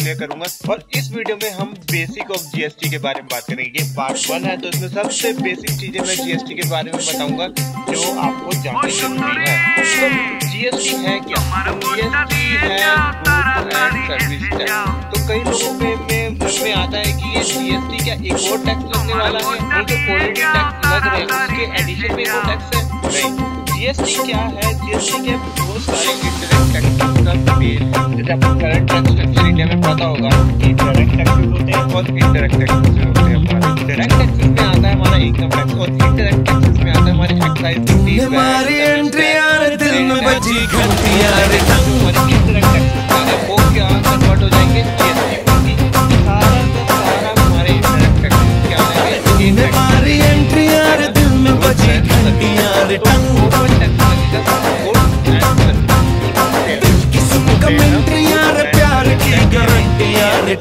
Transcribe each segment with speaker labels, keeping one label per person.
Speaker 1: Clear करूंगा। और इस वीडियो में हम बेसिक ऑफ जीएसटी के बारे में बात करेंगे। ये पार्ट 1 है, तो इसमें सबसे बेसिक चीजें मैं जीएसटी के बारे में बताऊंगा जो आपको जाननी जरूरी है। तो जीएसटी है क्या? जीएसटी है गुड्स एंड सर्विस टैक्स। तो कई लोगों के मन में आता है कि ये जीएसटी क्या एक और टैक्स लगने वाला है, वो जो ऑलरेडी टैक्स लग रहे हैं उसके एडिशन में वो टैक्स है? नहीं, जीएसटी क्या है? जीएसटी के बहुत सारे इंडायरेक्ट टैक्सेस का मेल है। जैसे आपको डायरेक्ट टैक्स स्ट्रक्चर इंडिया में पता होगा कि डायरेक्ट टैक्सेस होते हैं और इनडायरेक्ट टैक्सेस होते हैं। हमारे डायरेक्ट टैक्सेस में आता है हमारा इनकम टैक्स और इनडायरेक्ट टैक्सेस में आता है हमारे एक्साइज ड्यूटी।
Speaker 2: हमारी एंट्री यार दिल में बजी घंटियां रे
Speaker 1: हमारे इनडायरेक्ट टैक्सेस का है वो क्या कन्वर्ट हो जाएंगे जीएसटी में। सारा का सारा हमारे इनडायरेक्ट टैक्सेस क्या आएंगे?
Speaker 2: हमारी एंट्री यार दिल में बजी घंटियां रे प्यार की गारंटियां रे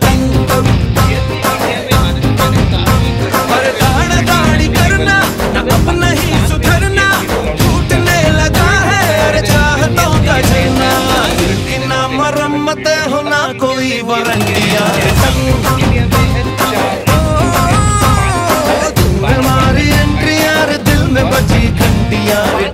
Speaker 2: पर दाढ़ी करना ना अपना ही सुधरना, टूटने लगा है अरे चाहतों का झरना। दिल की ना मरम्मत हो ना कोई वारंटियां रे हमारी एंट्री यार दिल में बजी घंटियां रे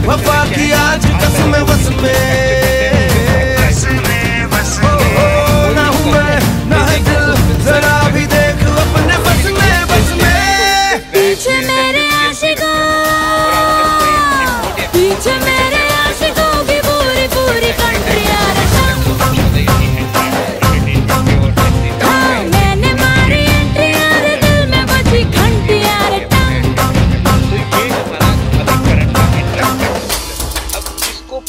Speaker 2: वफा की आज कसम बस में ना हूँ मैं ना है दिल जरा भी देख अपने बस में
Speaker 3: पीछे मेरे आशिकों की पूरी पूरी कंट्रियां मैंने मारी एंट्री यार दिल में बजी घंटियां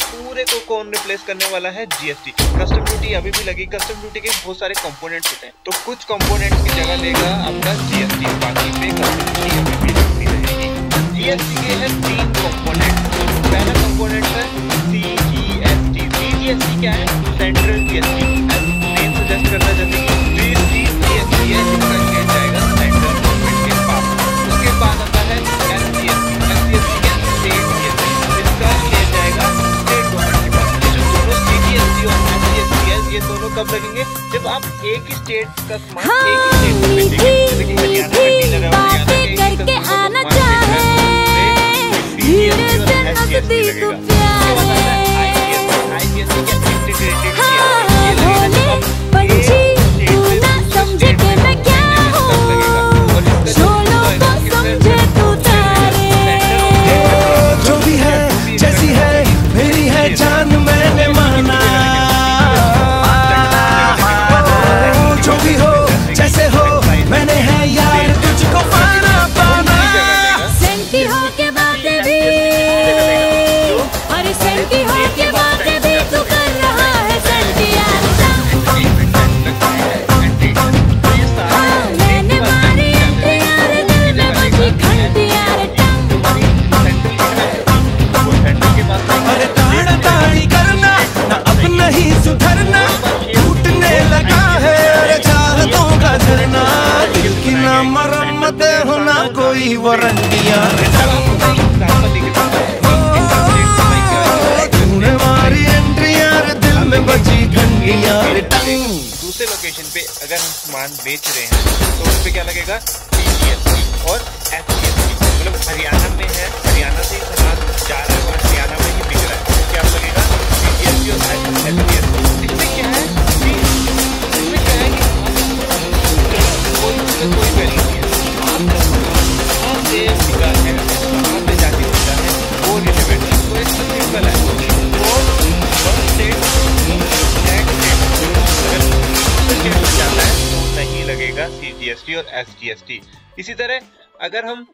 Speaker 1: पूरे को कौन रिप्लेस करने वाला है? जीएसटी। कस्टम ड्यूटी अभी भी लगी। कस्टम ड्यूटी के बहुत सारे कंपोनेंट्स होते हैं, तो कुछ कंपोनेंट्स की जगह लेगा आपका जीएसटी। बाकी पे कस्टम ड्यूटी अभी भी लगती रहेगी। जीएसटी के हैं 3 कंपोनेंट। पहला कंपोनेंट है सीजीएसटी। सीजीएसटी क्या है? Central GST. नेम सजेस्ट करता है जैसे कि सीजीएसटी है जिसका किया जाएगा सेंट्रल गवर्नमेंट के पास। उसके बाद आता है एसजीएसटी। एसजीएसटी क्या? स्टेट जीएसटी जिसका किया जाएगा ये दोनों कब लगेंगे? जब आप एक ही स्टेट का
Speaker 3: हाँ, करके आना चाहे धीरे से नजदीक
Speaker 2: जो भी है जैसी है मेरी है जान मैंने माना। जो भी हो जैसे हो मैंने है यार तुझको पाना पाना।
Speaker 3: सेंटी हो के बातें भी और सेंटी हो के बातें भी तू कर रहा है सेंटी यार। मैंने मारी एंट्री यार दिल में बजी घंटियां
Speaker 2: अरे दाढ़ी करना ना अपना ही सुधरना, टूटने लगा है अरे चाहतों का झरना। दिल की ना मरम्मत हो ना कोई वारंटियां तूने मारी एंट्री यार दिल में बजी घंटियां।
Speaker 1: दूसरे लोकेशन पे अगर हम सामान बेच रहे हैं तो उस पे क्या लगेगा? सीजीएसटी और एसजीएसटी। मतलब हरियाणा में है, हरियाणा से ही सामान जा रहा है और हरियाणा में ही बिक रहा है, तो क्या लगेगा? सीजीएसटी और एसजीएसटी। इसमें क्या है? इसमें क्या है कि कोई वैल्यू नहीं है। कहाँ से बिका है, कहाँ पे जाके बिका है वो रिलेवेंट है। तो इसमें सिंपल है। CGST और SGST। इसी तरह अगर हम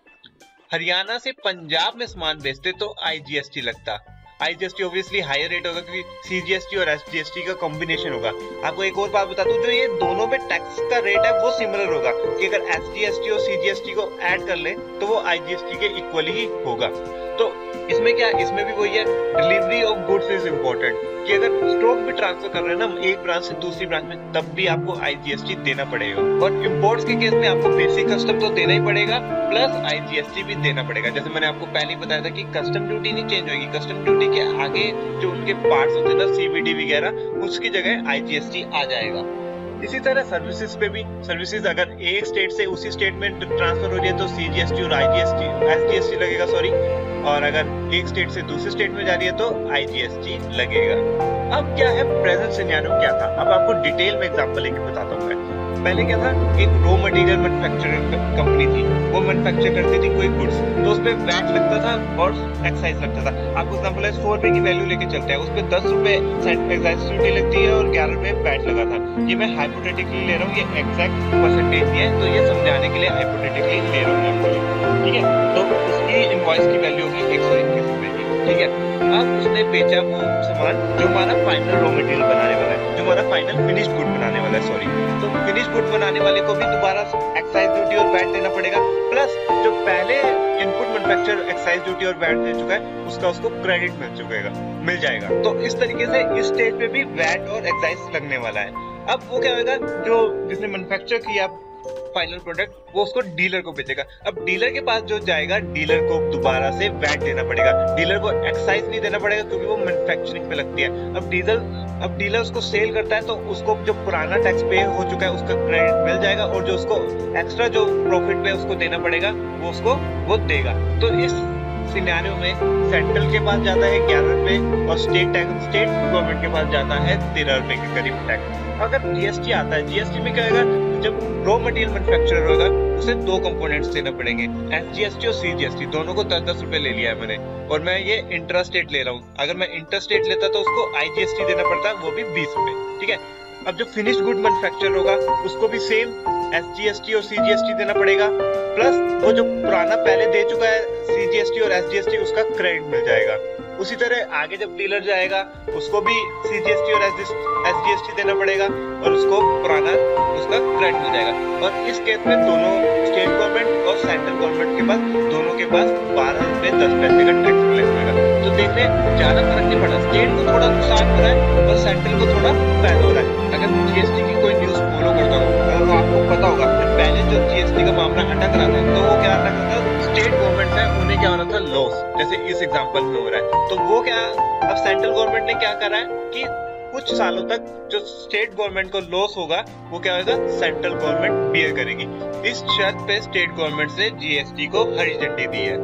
Speaker 1: हरियाणा से पंजाब में सामान बेचते तो IGST लगता। IGST ऑब्वियसली हायर रेट होगा क्योंकि CGST और SGST का कॉम्बिनेशन होगा। आपको एक और बात बता दूं, जो ये दोनों में टैक्स का रेट है वो सिमिलर होगा कि अगर SGST और CGST को ऐड कर ले तो वो IGST के इक्वल ही होगा। तो इसमें क्या, इसमें भी वही है, delivery of goods is important, कि अगर स्टॉक भी ट्रांसफर कर रहे हैं ना एक ब्रांच से दूसरी ब्रांच में, तब भी आपको IGST देना पड़ेगा। और इंपोर्ट्स के केस में आपको बेसिक कस्टम तो देना ही पड़ेगा, प्लस IGST भी देना पड़ेगा। जैसे मैंने आपको पहले ही बताया था कि कस्टम ड्यूटी नहीं चेंज होगी, कस्टम ड्यूटी के आगे जो उनके पार्ट्स होते हैं ना, CVD वगैरह, उसकी जगह IGST आ जाएगा। इसी तरह सर्विसेज पे भी, सर्विसेज अगर एक स्टेट से उसी स्टेट में ट्रांसफर हो रही है तो CGST और SGST लगेगा, सॉरी, और अगर एक स्टेट से दूसरे स्टेट में जा रही है तो IGST लगेगा। अब क्या है प्रेजेंट सिनेरियो क्या था, अब आपको डिटेल में एग्जांपल लेके बताता हूँ मैं। पहले क्या था, एक रॉ मटेरियल मैन्युफैक्चरिंग कंपनी थी, वो मैन्युफैक्चर करती थी कोई गुड्स, तो उस पे वैट लगता था और एक्साइज लगता था। आपको एग्जांपल है 100 रुपए की वैल्यू लेके चलते हैं, उस पे 10 रुपए एक्साइज ड्यूटी लगती है और 11 रुपए वैट लगा था। ये मैं हाइपोथेटिकली ले रहा हूँ, ये एग्जैक्ट परसेंटेज नहीं है, तो ये समझाने के लिए हाइपोथेटिकली ले रहा हूँ आपको, ठीक है। तो उसकी इनवॉइस की वैल्यू होगी 121 रुपए की, ठीक है। अब उसने बेचा वो सामान जो हमारा फाइनल रॉ मटेरियल बनाने वाला है, जो हमारा फाइनल फिनिश्ड गुड बनाने वाला है, सॉरी। तो फिनिश्ड गुड बनाने वाले को भी दोबारा एक्साइज ड्यूटी और वैट देना पड़ेगा, प्लस जो पहले इनपुट मैन्युफैक्चरर एक्साइज ड्यूटी और वैट दे चुका है उसका उसको क्रेडिट मिल जाएगा। तो इस तरीके से इस स्टेज पे भी वैट और एक्साइज लगने वाला है। अब वो क्या होगा, जो जिसने मैन्युफैक्चर किया फाइनल प्रोडक्ट, वो उसको डीलर को बेचेगा। अब डीलर के पास जो जाएगा, डीलर को दोबारा से वैट देना पड़ेगा, डीलर को एक्साइज नहीं देना पड़ेगा क्योंकि वो मैन्युफैक्चरिंग पे लगती है। अब डीलर उसको सेल करता है तो उसको जो पुराना टैक्स पे हो चुका है उसका क्रेडिट मिल जाएगा, और जो उसको एक्स्ट्रा जो प्रॉफिट पे उसको देना पड़ेगा वो उसको वो देगा। तो इस सिनेरियो में सेंट्रल के पास जाता है 11 रुपए और स्टेट गवर्नमेंट के पास जाता है 13 रुपए के करीब टैक्स। अगर GST आता है, GST में क्या होगा, जब रॉ मटेरियल मैन्युफैक्चरर होगा उसे दो कंपोनेंट्स देना पड़ेंगे, SGST और CGST, दोनों को 10-10 रुपए ले लिया है मैंने, और मैं ये इंट्रा स्टेट ले रहा हूँ। अगर मैं इंटर स्टेट लेता तो उसको IGST देना पड़ता, वो भी 20 रुपए, ठीक है। अब जो फिनिश्ड गुड मैन्युफैक्चरर होगा उसको भी सेम SGST और CGST देना पड़ेगा, प्लस वो जो पुराना पहले दे चुका है CGST और SGST उसका क्रेडिट मिल जाएगा। उसी तरह आगे जब डीलर जाएगा उसको भी CGST और SGST देना पड़ेगा और उसको पुराना उसका क्रेडिट मिल जाएगा। और इस केस में दोनों स्टेट गवर्नमेंट और सेंट्रल गवर्नमेंट के पास, दोनों के पास 12 रुपए 10 पैसे का टैक्स कलेक्ट होगा। तो देख रहे हैं ज्यादा फर्क नहीं पड़ा, स्टेट को थोड़ा नुकसान हो रहा है और सेंट्रल को थोड़ा फायदा हो रहा है। अगर GST की कोई न्यूज फॉलो करता हो तो आपको पता होगा पहले जो GST का मामला अटक रहा था तो वो क्या अटक रहा था, स्टेट गवर्नमेंट है उन्हें क्या हो रहा था, लॉस, जैसे इस एग्जांपल में हो रहा है। तो वो क्या, अब सेंट्रल गवर्नमेंट ने क्या करा है कि कुछ सालों तक जो स्टेट गवर्नमेंट को लॉस होगा वो क्या होगा, सेंट्रल गवर्नमेंट बियर करेगी। इस शर्त पे स्टेट गवर्नमेंट ने GST को हरी झंडी दी है।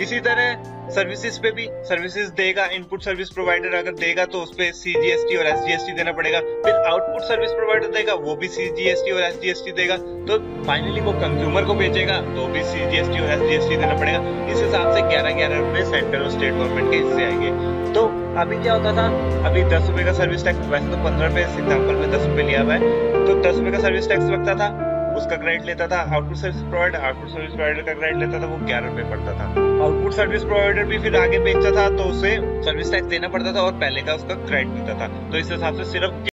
Speaker 1: इसी तरह सर्विसेज पे भी, सर्विसेज देगा इनपुट सर्विस प्रोवाइडर अगर देगा तो उस पे CGST और SGST देना पड़ेगा, फिर आउटपुट सर्विस प्रोवाइडर देगा वो भी CGST और SGST देगा, तो फाइनली वो कंज्यूमर को बेचेगा तो भी CGST और SGST देना पड़ेगा। इस हिसाब से 11-11 रुपए सेंट्रल और स्टेट गवर्नमेंट के हिस्से आएंगे। तो अभी क्या होता था, अभी 10 रुपए का सर्विस टैक्स, वैसे तो 15 रुपए, इस एग्जाम्पल में 10 रुपए लिया हुआ है, तो 10 रुपए का सर्विस टैक्स लगता था, उसका क्रेडिट लेता था आउटपुट सर्विस प्रोवाइडर का क्रेडिट लेता था, वो 11 रुपए पड़ता था। आउटपुट सर्विस प्रोवाइडर भी फिर आगे बेचता था तो उसे सर्विस टैक्स देना पड़ता था और पहले का उसका क्रेडिट मिलता था। तो इस हिसाब से सिर्फ